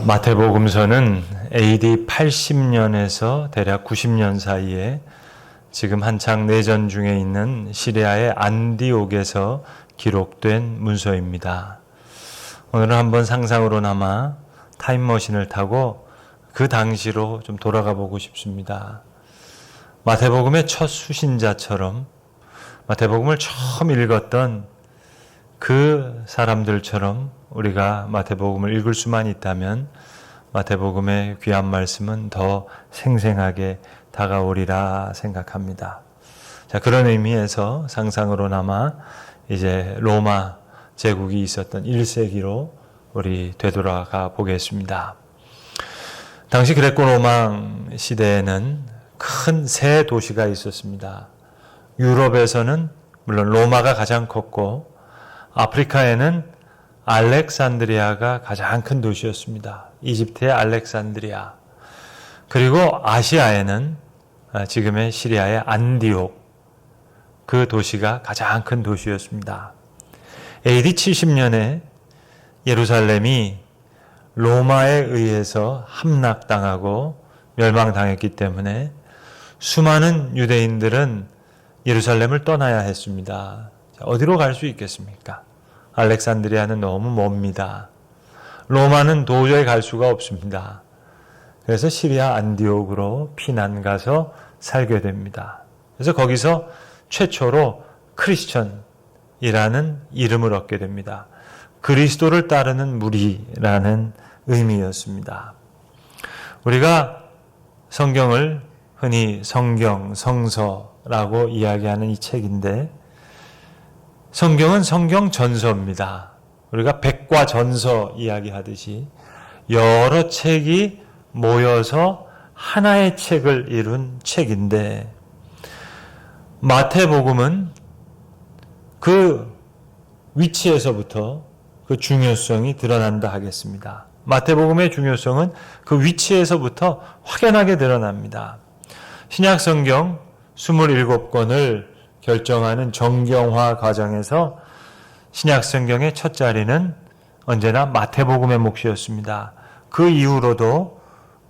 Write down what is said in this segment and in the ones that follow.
마태복음서는 AD 80년에서 대략 90년 사이에 지금 한창 내전 중에 있는 시리아의 안디옥에서 기록된 문서입니다. 오늘은 한번 상상으로나마 타임머신을 타고 그 당시로 좀 돌아가 보고 싶습니다. 마태복음의 첫 수신자처럼 마태복음을 처음 읽었던 그 사람들처럼 우리가 마태복음을 읽을 수만 있다면 마태복음의 귀한 말씀은 더 생생하게 다가오리라 생각합니다. 자, 그런 의미에서 상상으로나마 이제 로마 제국이 있었던 1세기로 우리 되돌아가 보겠습니다. 당시 그레코 로마 시대에는 큰 세 도시가 있었습니다. 유럽에서는 물론 로마가 가장 컸고 아프리카에는 알렉산드리아가 가장 큰 도시였습니다. 이집트의 알렉산드리아. 그리고 아시아에는 지금의 시리아의 안디옥, 그 도시가 가장 큰 도시였습니다. AD 70년에 예루살렘이 로마에 의해서 함락당하고 멸망당했기 때문에 수많은 유대인들은 예루살렘을 떠나야 했습니다. 어디로 갈 수 있겠습니까? 알렉산드리아는 너무 멉니다. 로마는 도저히 갈 수가 없습니다. 그래서 시리아 안디옥으로 피난 가서 살게 됩니다. 그래서 거기서 최초로 크리스천이라는 이름을 얻게 됩니다. 그리스도를 따르는 무리라는 의미였습니다. 우리가 성경을 흔히 성경, 성서라고 이야기하는 이 책인데 성경은 성경 전서입니다. 우리가 백과전서 이야기하듯이 여러 책이 모여서 하나의 책을 이룬 책인데 마태복음은 그 위치에서부터 그 중요성이 드러난다 하겠습니다. 마태복음의 중요성은 그 위치에서부터 확연하게 드러납니다. 신약성경 27권을 결정하는 정경화 과정에서 신약성경의 첫 자리는 언제나 마태복음의 몫이었습니다. 그 이후로도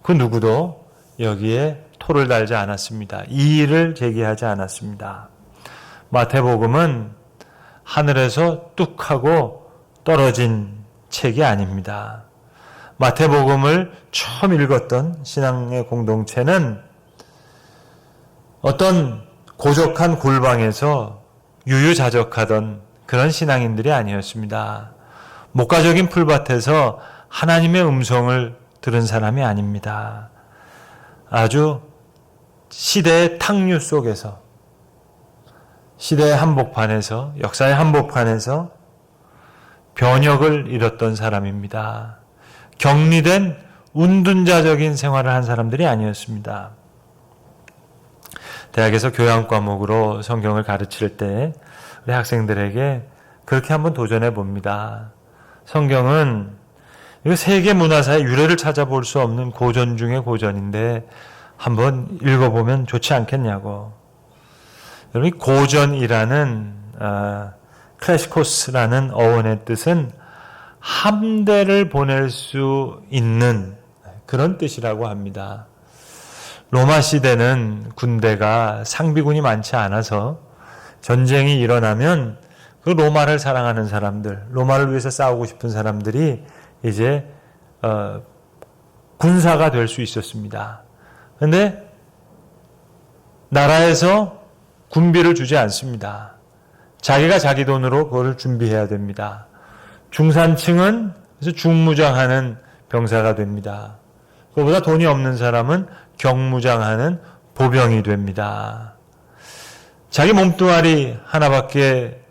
그 누구도 여기에 토를 달지 않았습니다. 이의를 제기하지 않았습니다. 마태복음은 하늘에서 뚝 하고 떨어진 책이 아닙니다. 마태복음을 처음 읽었던 신앙의 공동체는 어떤 고적한 골방에서 유유자적하던 그런 신앙인들이 아니었습니다. 목가적인 풀밭에서 하나님의 음성을 들은 사람이 아닙니다. 아주 시대의 탕류 속에서, 시대의 한복판에서, 역사의 한복판에서 변혁을 이뤘던 사람입니다. 격리된 운둔자적인 생활을 한 사람들이 아니었습니다. 대학에서 교양 과목으로 성경을 가르칠 때 우리 학생들에게 그렇게 한번 도전해 봅니다. 성경은 세계 문화사의 유래를 찾아볼 수 없는 고전 중의 고전인데 한번 읽어보면 좋지 않겠냐고. 여러분, 고전이라는 클래시코스라는 어원의 뜻은 함대를 보낼 수 있는 그런 뜻이라고 합니다. 로마 시대는 군대가 상비군이 많지 않아서 전쟁이 일어나면 그 로마를 사랑하는 사람들, 로마를 위해서 싸우고 싶은 사람들이 이제 군사가 될 수 있었습니다. 그런데 나라에서 군비를 주지 않습니다. 자기가 자기 돈으로 그걸 준비해야 됩니다. 중산층은 그래서 중무장하는 병사가 됩니다. 그보다 돈이 없는 사람은 경무장하는 보병이 됩니다. 자기 몸뚱아리 하나밖에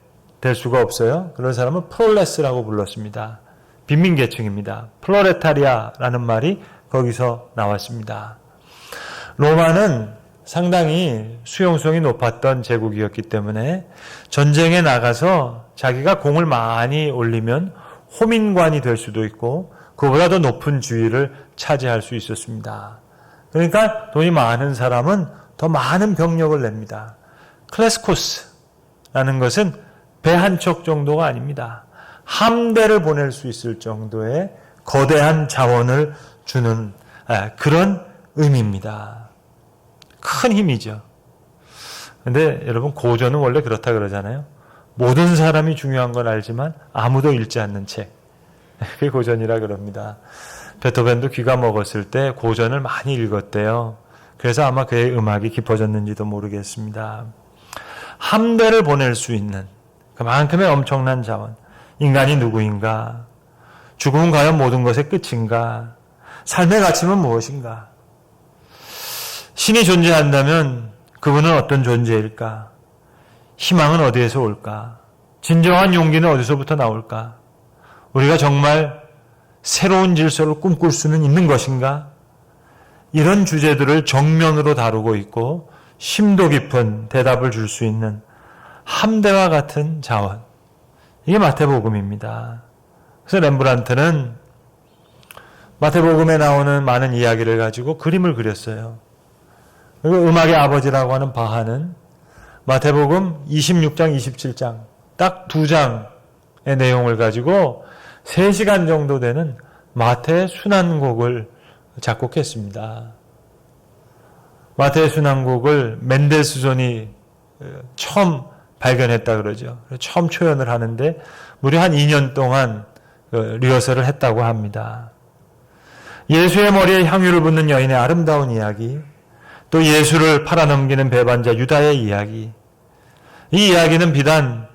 될 수가 없어요. 그런 사람은 프롤레스라고 불렀습니다. 빈민계층입니다. 플로레타리아라는 말이 거기서 나왔습니다. 로마는 상당히 수용성이 높았던 제국이었기 때문에 전쟁에 나가서 자기가 공을 많이 올리면 호민관이 될 수도 있고 그보다 더 높은 지위를 차지할 수 있었습니다. 그러니까 돈이 많은 사람은 더 많은 병력을 냅니다. 클래스코스라는 것은 배 한 척 정도가 아닙니다. 함대를 보낼 수 있을 정도의 거대한 자원을 주는 그런 의미입니다. 큰 힘이죠. 근데 여러분 고전은 원래 그렇다 그러잖아요. 모든 사람이 중요한 건 알지만 아무도 읽지 않는 책. 그게 고전이라 그럽니다. 베토벤도 귀가 먹었을 때 고전을 많이 읽었대요. 그래서 아마 그의 음악이 깊어졌는지도 모르겠습니다. 함대를 보낼 수 있는 그만큼의 엄청난 자원. 인간이 누구인가? 죽음은 과연 모든 것의 끝인가? 삶의 가치는 무엇인가? 신이 존재한다면 그분은 어떤 존재일까? 희망은 어디에서 올까? 진정한 용기는 어디서부터 나올까? 우리가 정말 새로운 질서를 꿈꿀 수는 있는 것인가? 이런 주제들을 정면으로 다루고 있고 심도 깊은 대답을 줄 수 있는 함대와 같은 자원. 이게 마태복음입니다. 그래서 렘브란트는 마태복음에 나오는 많은 이야기를 가지고 그림을 그렸어요. 그리고 음악의 아버지라고 하는 바하는 마태복음 26장, 27장 딱 2장의 내용을 가지고 3시간 정도 되는 마태의 순환곡을 작곡했습니다. 마태의 순환곡을 멘델스존이 처음 발견했다 그러죠. 처음 초연을 하는데 무려 한 2년 동안 리허설을 했다고 합니다. 예수의 머리에 향유를 붓는 여인의 아름다운 이야기, 또 예수를 팔아넘기는 배반자 유다의 이야기. 이 이야기는 비단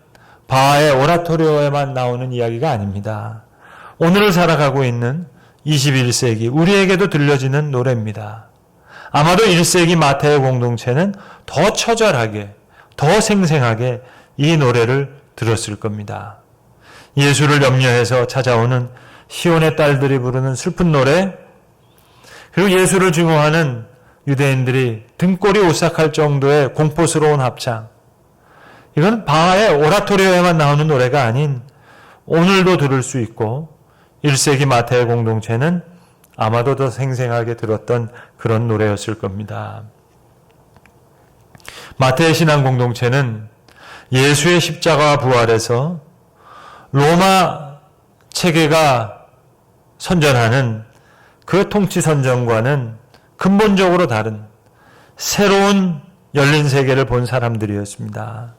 바하의 오라토리오에만 나오는 이야기가 아닙니다. 오늘을 살아가고 있는 21세기 우리에게도 들려지는 노래입니다. 아마도 1세기 마태의 공동체는 더 처절하게, 더 생생하게 이 노래를 들었을 겁니다. 예수를 염려해서 찾아오는 시온의 딸들이 부르는 슬픈 노래, 그리고 예수를 증오하는 유대인들이 등골이 오싹할 정도의 공포스러운 합창. 이건 바하의 오라토리오에만 나오는 노래가 아닌 오늘도 들을 수 있고 1세기 마태의 공동체는 아마도 더 생생하게 들었던 그런 노래였을 겁니다. 마태의 신앙 공동체는 예수의 십자가와 부활에서 로마 체계가 선전하는 그 통치 선전과는 근본적으로 다른 새로운 열린 세계를 본 사람들이었습니다.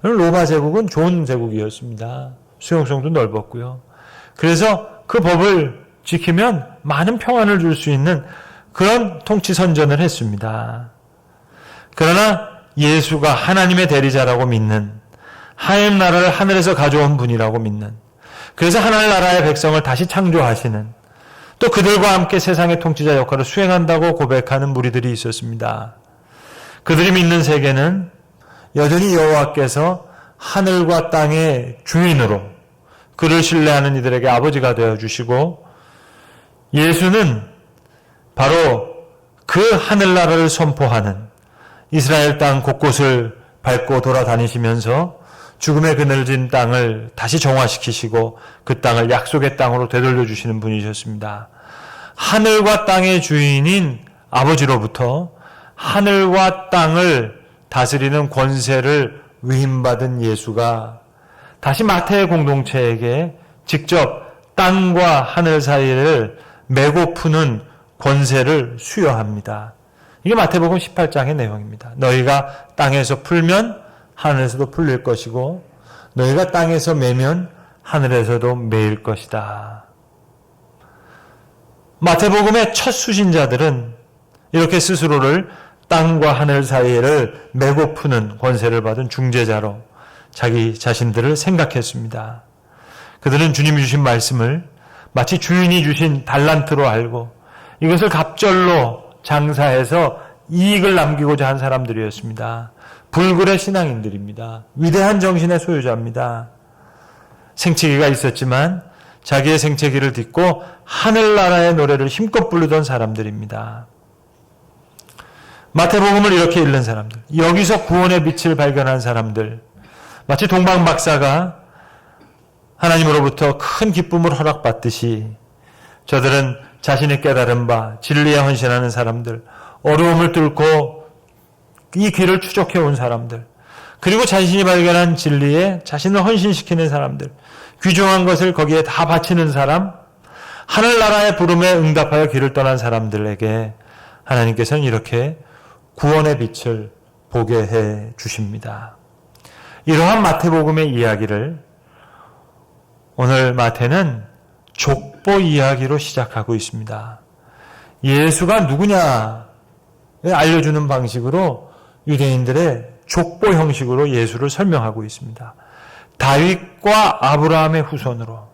로마 제국은 좋은 제국이었습니다. 수용성도 넓었고요. 그래서 그 법을 지키면 많은 평안을 줄 수 있는 그런 통치 선전을 했습니다. 그러나 예수가 하나님의 대리자라고 믿는, 하나님 나라를 하늘에서 가져온 분이라고 믿는, 그래서 하나님 나라의 백성을 다시 창조하시는, 또 그들과 함께 세상의 통치자 역할을 수행한다고 고백하는 무리들이 있었습니다. 그들이 믿는 세계는 여전히 여호와께서 하늘과 땅의 주인으로 그를 신뢰하는 이들에게 아버지가 되어주시고, 예수는 바로 그 하늘나라를 선포하는 이스라엘 땅 곳곳을 밟고 돌아다니시면서 죽음의 그늘진 땅을 다시 정화시키시고 그 땅을 약속의 땅으로 되돌려 주시는 분이셨습니다. 하늘과 땅의 주인인 아버지로부터 하늘과 땅을 다스리는 권세를 위임받은 예수가 다시 마태의 공동체에게 직접 땅과 하늘 사이를 메고 푸는 권세를 수여합니다. 이게 마태복음 18장의 내용입니다. 너희가 땅에서 풀면 하늘에서도 풀릴 것이고 너희가 땅에서 매면 하늘에서도 매일 것이다. 마태복음의 첫 수신자들은 이렇게 스스로를 땅과 하늘 사이를 메고 푸는 권세를 받은 중재자로 자기 자신들을 생각했습니다. 그들은 주님이 주신 말씀을 마치 주인이 주신 달란트로 알고 이것을 갑절로 장사해서 이익을 남기고자 한 사람들이었습니다. 불굴의 신앙인들입니다. 위대한 정신의 소유자입니다. 생채기가 있었지만 자기의 생채기를 딛고 하늘나라의 노래를 힘껏 부르던 사람들입니다. 마태복음을 이렇게 읽는 사람들, 여기서 구원의 빛을 발견한 사람들, 마치 동방박사가 하나님으로부터 큰 기쁨을 허락받듯이 저들은 자신이 깨달은 바 진리에 헌신하는 사람들, 어려움을 뚫고 이 길을 추적해 온 사람들, 그리고 자신이 발견한 진리에 자신을 헌신시키는 사람들, 귀중한 것을 거기에 다 바치는 사람, 하늘나라의 부름에 응답하여 길을 떠난 사람들에게 하나님께서는 이렇게 구원의 빛을 보게 해 주십니다. 이러한 마태복음의 이야기를 오늘 마태는 족보 이야기로 시작하고 있습니다. 예수가 누구냐 알려주는 방식으로 유대인들의 족보 형식으로 예수를 설명하고 있습니다. 다윗과 아브라함의 후손으로,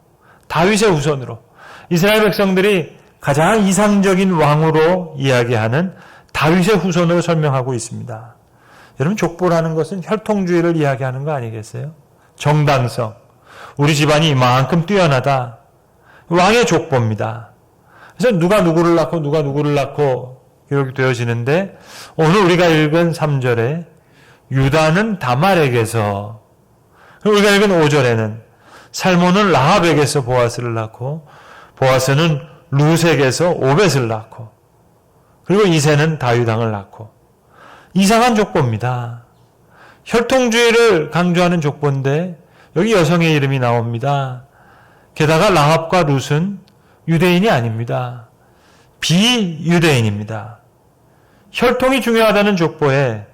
다윗의 후손으로, 이스라엘 백성들이 가장 이상적인 왕으로 이야기하는 다윗의 후손으로 설명하고 있습니다. 여러분, 족보라는 것은 혈통주의를 이야기하는 거 아니겠어요? 정당성, 우리 집안이 이만큼 뛰어나다, 왕의 족보입니다. 그래서 누가 누구를 낳고 누가 누구를 낳고 기록이 되어지는데, 오늘 우리가 읽은 3절에 유다는 다말에게서, 우리가 읽은 5절에는 살몬은 라합에게서 보아스를 낳고, 보아스는 루색에서 오벳을 낳고, 그리고 이새는 다윗 왕을 낳고, 이상한 족보입니다. 혈통주의를 강조하는 족보인데 여기 여성의 이름이 나옵니다. 게다가 라합과 룻은 유대인이 아닙니다. 비유대인입니다. 혈통이 중요하다는 족보에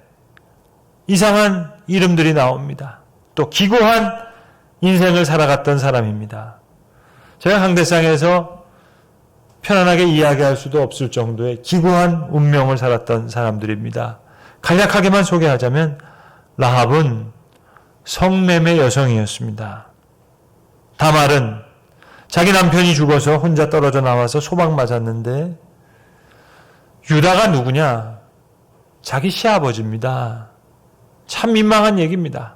이상한 이름들이 나옵니다. 또 기구한 인생을 살아갔던 사람입니다. 제가 강대상에서 편안하게 이야기할 수도 없을 정도의 기구한 운명을 살았던 사람들입니다. 간략하게만 소개하자면 라합은 성매매 여성이었습니다. 다말은 자기 남편이 죽어서 혼자 떨어져 나와서 소방 맞았는데, 유다가 누구냐? 자기 시아버지입니다. 참 민망한 얘기입니다.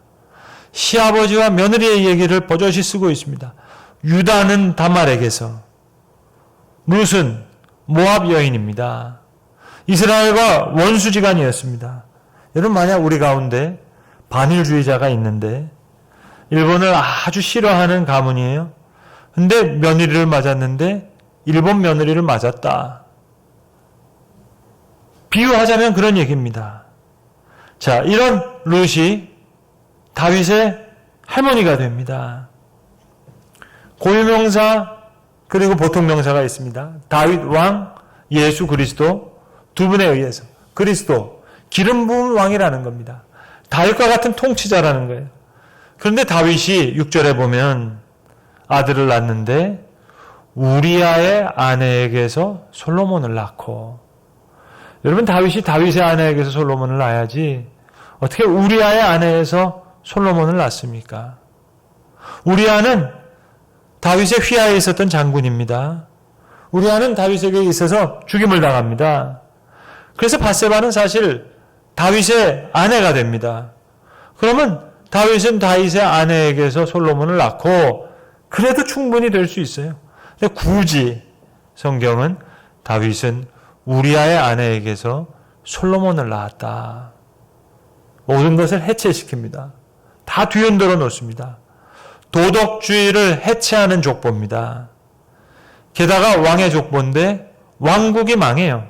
시아버지와 며느리의 얘기를 버젓이 쓰고 있습니다. 유다는 다말에게서, 룻은 모압 여인입니다. 이스라엘과 원수지간이었습니다. 여러분, 만약 우리 가운데 반일주의자가 있는데 일본을 아주 싫어하는 가문이에요. 근데 며느리를 맞았는데 일본 며느리를 맞았다. 비유하자면 그런 얘기입니다. 자, 이런 룻이 다윗의 할머니가 됩니다. 고유명사 그리고 보통명사가 있습니다. 다윗 왕, 예수 그리스도 두 분에 의해서 그리스도, 기름 부은 왕이라는 겁니다. 다윗과 같은 통치자라는 거예요. 그런데 다윗이 6절에 보면 아들을 낳는데 우리아의 아내에게서 솔로몬을 낳고, 여러분, 다윗이 다윗의 아내에게서 솔로몬을 낳아야지 어떻게 우리아의 아내에서 솔로몬을 낳습니까? 우리아는 다윗의 휘하에 있었던 장군입니다. 우리아는 다윗에게 있어서 죽임을 당합니다. 그래서 밧세바는 사실 다윗의 아내가 됩니다. 그러면 다윗은 다윗의 아내에게서 솔로몬을 낳고 그래도 충분히 될 수 있어요. 근데 굳이 성경은 다윗은 우리아의 아내에게서 솔로몬을 낳았다. 모든 것을 해체시킵니다. 다 뒤흔들어 놓습니다. 도덕주의를 해체하는 족보입니다. 게다가 왕의 족보인데 왕국이 망해요.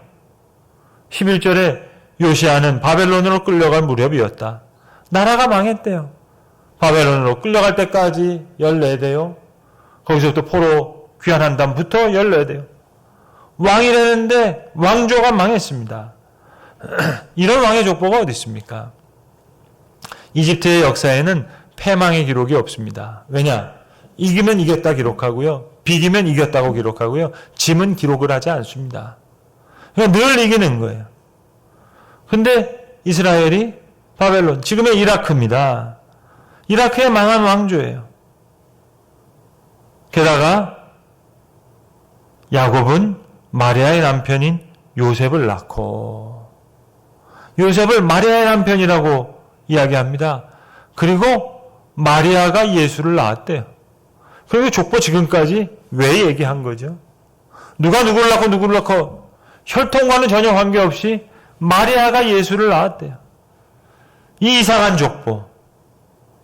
11절에 요시아는 바벨론으로 끌려갈 무렵이었다. 나라가 망했대요. 바벨론으로 끌려갈 때까지 14대요. 거기서부터 포로 귀환한 다음부터 14대요. 왕이 되는데 왕조가 망했습니다. 이런 왕의 족보가 어디 있습니까? 이집트의 역사에는 패망의 기록이 없습니다. 왜냐? 이기면 이겼다 기록하고요. 비기면 이겼다고 기록하고요. 짐은 기록을 하지 않습니다. 그러니까 늘 이기는 거예요. 근데 이스라엘이 바벨론, 지금의 이라크입니다. 이라크의 망한 왕조예요. 게다가 야곱은 마리아의 남편인 요셉을 낳고, 요셉을 마리아의 남편이라고 이야기합니다. 그리고 마리아가 예수를 낳았대요. 그리고 족보 지금까지 왜 얘기한 거죠? 누가 누구를 낳고 누구를 낳고 혈통과는 전혀 관계없이 마리아가 예수를 낳았대요. 이 이상한 족보,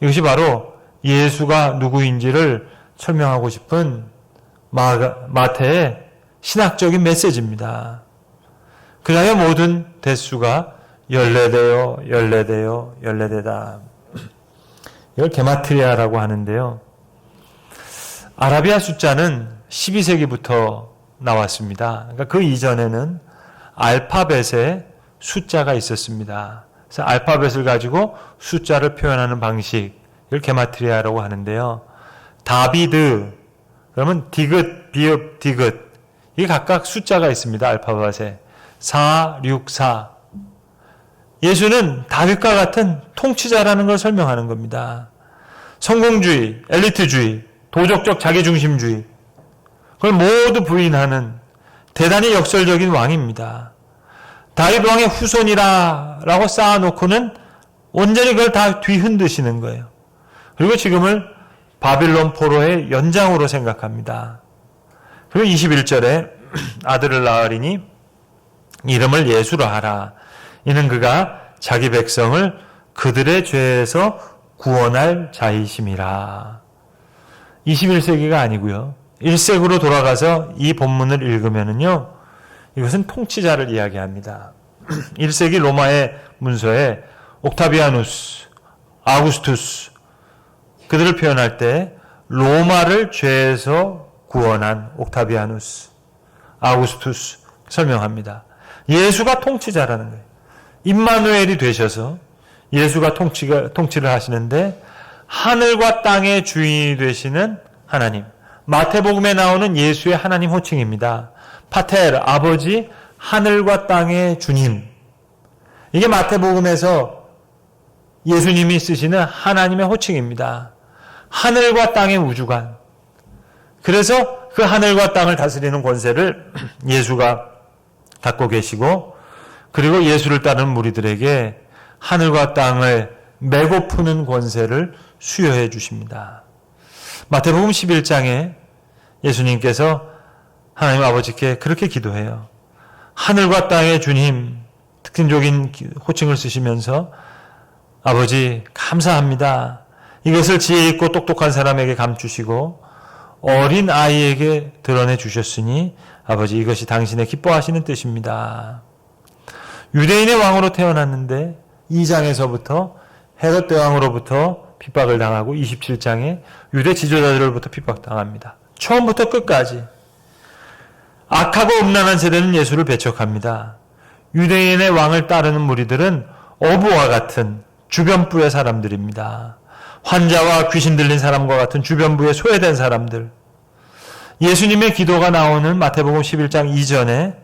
이것이 바로 예수가 누구인지를 설명하고 싶은 마태의 신학적인 메시지입니다. 그래야 모든 대수가 14대요, 14대요, 14대다. 이걸 게마트리아라고 하는데요. 아라비아 숫자는 12세기부터 나왔습니다. 그러니까 그 이전에는 알파벳에 숫자가 있었습니다. 그래서 알파벳을 가지고 숫자를 표현하는 방식, 이걸 게마트리아라고 하는데요. 다비드, 그러면 디귿, 비읍, 디귿, 이게 각각 숫자가 있습니다. 알파벳에 4, 6, 4. 예수는 다윗과 같은 통치자라는 걸 설명하는 겁니다. 성공주의, 엘리트주의, 도적적 자기중심주의, 그걸 모두 부인하는 대단히 역설적인 왕입니다. 다윗 왕의 후손이라고 쌓아놓고는 온전히 그걸 다 뒤흔드시는 거예요. 그리고 지금을 바빌론 포로의 연장으로 생각합니다. 그리고 21절에 아들을 낳으리니 이름을 예수로 하라. 이는 그가 자기 백성을 그들의 죄에서 구원할 자이심이라. 21세기가 아니고요. 1세기로 돌아가서 이 본문을 읽으면은요, 이것은 통치자를 이야기합니다. 1세기 로마의 문서에 옥타비아누스, 아우구스투스, 그들을 표현할 때 로마를 죄에서 구원한 옥타비아누스, 아우구스투스 설명합니다. 예수가 통치자라는 거예요. 임마누엘이 되셔서 예수가 통치를 하시는데 하늘과 땅의 주인이 되시는 하나님. 마태복음에 나오는 예수의 하나님 호칭입니다. 파텔, 아버지, 하늘과 땅의 주님. 이게 마태복음에서 예수님이 쓰시는 하나님의 호칭입니다. 하늘과 땅의 우주관. 그래서 그 하늘과 땅을 다스리는 권세를 예수가 갖고 계시고, 그리고 예수를 따르는 무리들에게 하늘과 땅을 메고 푸는 권세를 수여해 주십니다. 마태복음 11장에 예수님께서 하나님 아버지께 그렇게 기도해요. 하늘과 땅의 주님, 특징적인 호칭을 쓰시면서 아버지 감사합니다. 이것을 지혜 있고 똑똑한 사람에게 감추시고 어린 아이에게 드러내 주셨으니 아버지 이것이 당신의 기뻐하시는 뜻입니다. 유대인의 왕으로 태어났는데 2장에서부터 헤롯 대왕으로부터 핍박을 당하고 27장에 유대 지도자들로부터 핍박당합니다. 처음부터 끝까지 악하고 음란한 세대는 예수를 배척합니다. 유대인의 왕을 따르는 무리들은 어부와 같은 주변부의 사람들입니다. 환자와 귀신 들린 사람과 같은 주변부에 소외된 사람들. 예수님의 기도가 나오는 마태복음 11장 이전에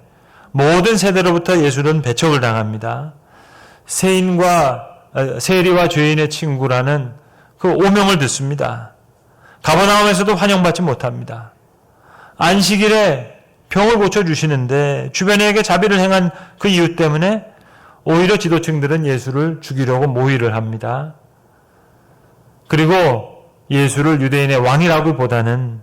모든 세대로부터 예수는 배척을 당합니다. 세리와 죄인의 친구라는 그 오명을 듣습니다. 가버나움에서도 환영받지 못합니다. 안식일에 병을 고쳐주시는데 주변에게 자비를 행한 그 이유 때문에 오히려 지도층들은 예수를 죽이려고 모의를 합니다. 그리고 예수를 유대인의 왕이라기보다는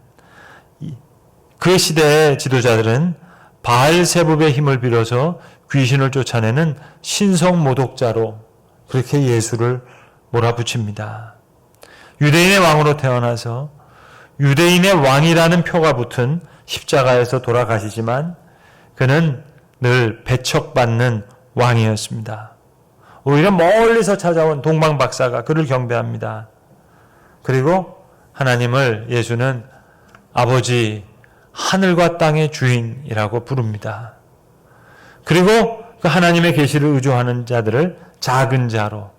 그 시대의 지도자들은 바알세붑의 힘을 빌어서 귀신을 쫓아내는 신성모독자로 그렇게 예수를 몰아붙입니다. 유대인의 왕으로 태어나서 유대인의 왕이라는 표가 붙은 십자가에서 돌아가시지만 그는 늘 배척받는 왕이었습니다. 오히려 멀리서 찾아온 동방박사가 그를 경배합니다. 그리고 예수는 아버지, 하늘과 땅의 주인이라고 부릅니다. 그리고 그 하나님의 계시를 의존하는 자들을 작은 자로,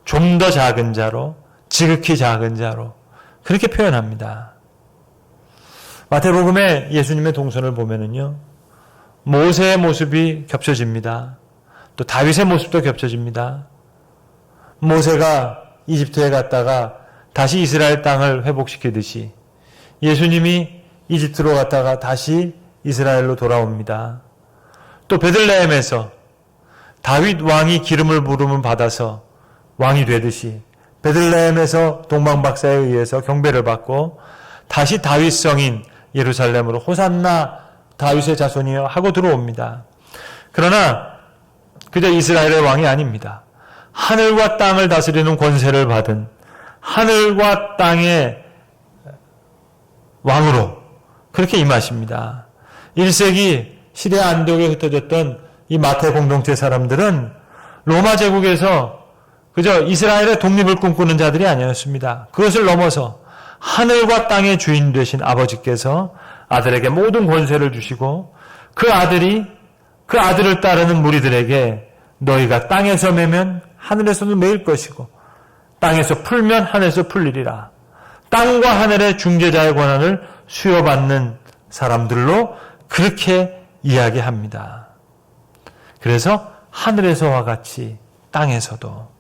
좀 더 작은 자로, 지극히 작은 자로 그렇게 표현합니다. 마태복음에 예수님의 동선을 보면은요, 모세의 모습이 겹쳐집니다. 또 다윗의 모습도 겹쳐집니다. 모세가 이집트에 갔다가 다시 이스라엘 땅을 회복시키듯이 예수님이 이집트로 갔다가 다시 이스라엘로 돌아옵니다. 또 베들레헴에서 다윗 왕이 기름을 부음을 받아서 왕이 되듯이 베들레헴에서 동방박사에 의해서 경배를 받고 다시 다윗 성인 예루살렘으로 호산나 다윗의 자손이여 하고 들어옵니다. 그러나 그저 이스라엘의 왕이 아닙니다. 하늘과 땅을 다스리는 권세를 받은 하늘과 땅의 왕으로 그렇게 임하십니다. 1세기 시대 안독에 흩어졌던 이 마태 공동체 사람들은 로마 제국에서 그저 이스라엘의 독립을 꿈꾸는 자들이 아니었습니다. 그것을 넘어서 하늘과 땅의 주인 되신 아버지께서 아들에게 모든 권세를 주시고 그 아들을 따르는 무리들에게 너희가 땅에서 매면 하늘에서도 매일 것이고 땅에서 풀면 하늘에서 풀리리라. 땅과 하늘의 중재자의 권한을 수여받는 사람들로 그렇게 이야기합니다. 그래서 하늘에서와 같이 땅에서도.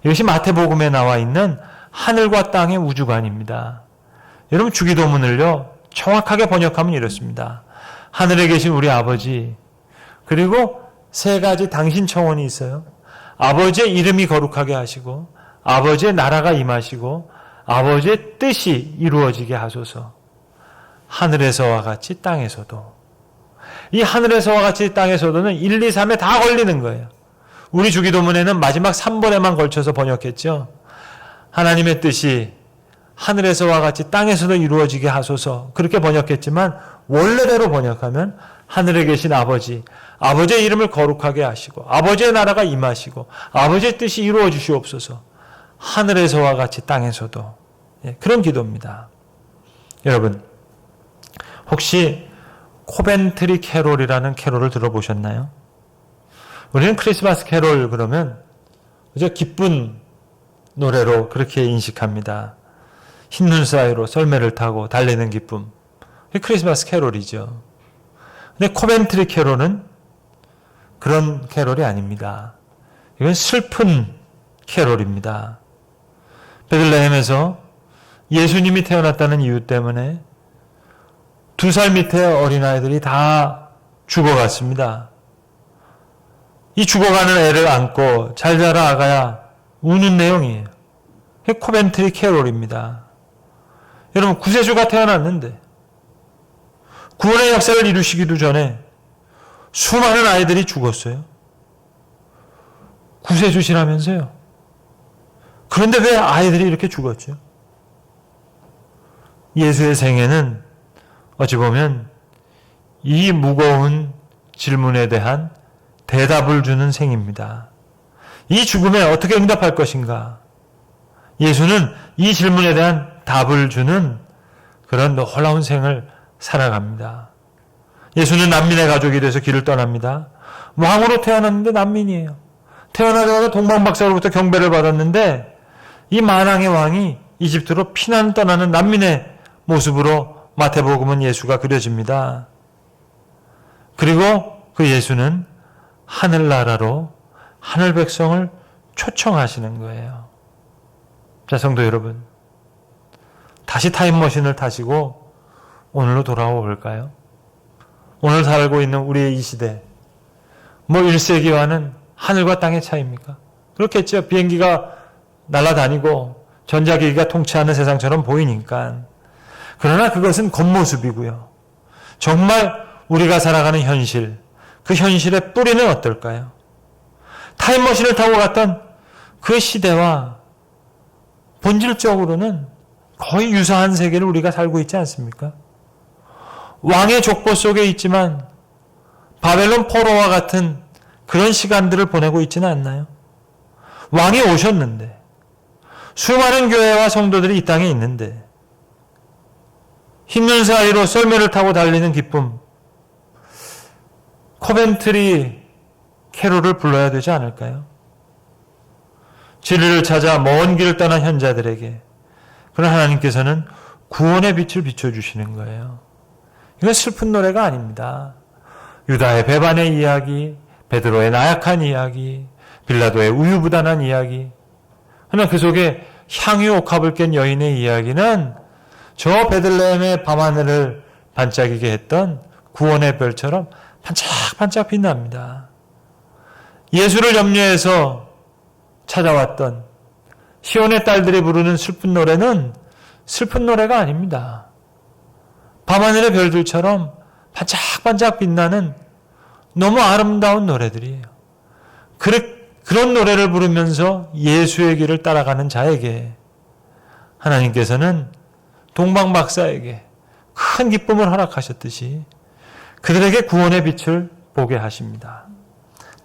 이것이 마태복음에 나와 있는 하늘과 땅의 우주관입니다. 여러분 주기도문을요 정확하게 번역하면 이렇습니다. 하늘에 계신 우리 아버지, 그리고 세 가지 당신 청원이 있어요. 아버지의 이름이 거룩하게 하시고 아버지의 나라가 임하시고 아버지의 뜻이 이루어지게 하소서. 하늘에서와 같이 땅에서도. 이 하늘에서와 같이 땅에서도는 1, 2, 3에 다 걸리는 거예요. 우리 주기도문에는 마지막 3번에만 걸쳐서 번역했죠. 하나님의 뜻이 하늘에서와 같이 땅에서도 이루어지게 하소서. 그렇게 번역했지만 원래대로 번역하면 하늘에 계신 아버지, 아버지의 이름을 거룩하게 하시고 아버지의 나라가 임하시고 아버지의 뜻이 이루어 주시옵소서. 하늘에서와 같이 땅에서도. 그런 기도입니다. 여러분, 혹시 코벤트리 캐롤이라는 캐롤을 들어보셨나요? 우리는 크리스마스 캐롤 그러면 그저 기쁜 노래로 그렇게 인식합니다. 흰눈 사이로 썰매를 타고 달리는 기쁨. 그게 크리스마스 캐롤이죠. 근데 코벤트리 캐롤은 그런 캐롤이 아닙니다. 이건 슬픈 캐롤입니다. 베들레헴에서 예수님이 태어났다는 이유 때문에 2살 밑의 어린아이들이 다 죽어갔습니다. 이 죽어가는 애를 안고 잘 자라 아가야 우는 내용이에요. 그게 코벤트리 캐롤입니다. 여러분 구세주가 태어났는데 구원의 역사를 이루시기도 전에 수많은 아이들이 죽었어요. 구세주시라면서요. 그런데 왜 아이들이 이렇게 죽었죠? 예수의 생애는 어찌 보면 이 무거운 질문에 대한 대답을 주는 생입니다. 이 죽음에 어떻게 응답할 것인가? 예수는 이 질문에 대한 답을 주는 그런 놀라운 생을 살아갑니다. 예수는 난민의 가족이 돼서 길을 떠납니다. 왕으로 태어났는데 난민이에요. 태어나자마자 동방박사로부터 경배를 받았는데 이 만왕의 왕이 이집트로 피난 떠나는 난민의 모습으로 마태복음은 예수가 그려집니다. 그리고 그 예수는 하늘나라로 하늘 백성을 초청하시는 거예요. 자, 성도 여러분, 다시 타임머신을 타시고 오늘로 돌아와 볼까요? 오늘 살고 있는 우리의 이 시대, 1세기와는 하늘과 땅의 차이입니까? 그렇겠죠. 비행기가 날아다니고 전자기기가 통치하는 세상처럼 보이니까. 그러나 그것은 겉모습이고요. 정말 우리가 살아가는 현실, 그 현실의 뿌리는 어떨까요? 타임머신을 타고 갔던 그 시대와 본질적으로는 거의 유사한 세계를 우리가 살고 있지 않습니까? 왕의 족보 속에 있지만 바벨론 포로와 같은 그런 시간들을 보내고 있지는 않나요? 왕이 오셨는데 수많은 교회와 성도들이 이 땅에 있는데 흰눈 사이로 썰매를 타고 달리는 기쁨, 코벤트리 캐롤을 불러야 되지 않을까요? 진리를 찾아 먼 길을 떠난 현자들에게 그런 하나님께서는 구원의 빛을 비춰주시는 거예요. 이건 슬픈 노래가 아닙니다. 유다의 배반의 이야기, 베드로의 나약한 이야기, 빌라도의 우유부단한 이야기. 그러나 그 속에 향유 옥합을 깬 여인의 이야기는 저 베들레헴의 밤하늘을 반짝이게 했던 구원의 별처럼 반짝반짝 빛납니다. 예수를 염려해서 찾아왔던 시온의 딸들이 부르는 슬픈 노래는 슬픈 노래가 아닙니다. 밤하늘의 별들처럼 반짝반짝 빛나는 너무 아름다운 노래들이에요. 그런 노래를 부르면서 예수의 길을 따라가는 자에게 하나님께서는 동방박사에게 큰 기쁨을 허락하셨듯이 그들에게 구원의 빛을 보게 하십니다.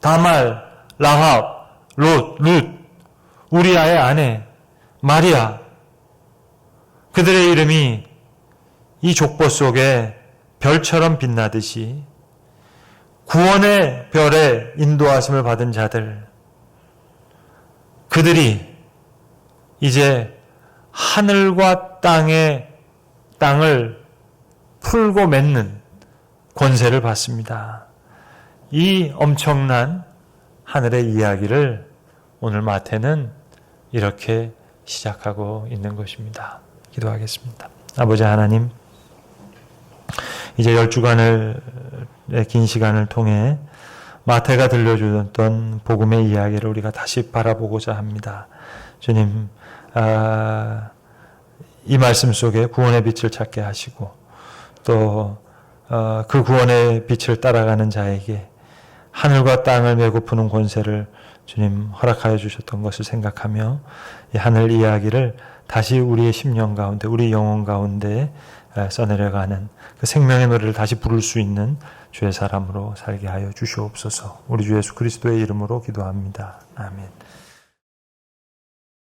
다말, 라합, 룻, 우리아의 아내, 마리아, 그들의 이름이 이 족보 속에 별처럼 빛나듯이 구원의 별에 인도하심을 받은 자들, 그들이 이제 하늘과 땅을 풀고 맺는 권세를 받습니다. 이 엄청난 하늘의 이야기를 오늘 마태는 이렇게 시작하고 있는 것입니다. 기도하겠습니다. 아버지 하나님, 이제 10주간의 긴 시간을 통해 마태가 들려주던 복음의 이야기를 우리가 다시 바라보고자 합니다. 주님, 이 말씀 속에 구원의 빛을 찾게 하시고 또 그 구원의 빛을 따라가는 자에게 하늘과 땅을 메고 푸는 권세를 주님 허락하여 주셨던 것을 생각하며 이 하늘 이야기를 다시 우리의 심령 가운데, 우리 영혼 가운데 써내려가는 그 생명의 노래를 다시 부를 수 있는 주의 사람으로 살게 하여 주시옵소서. 우리 주 예수 그리스도의 이름으로 기도합니다. 아멘.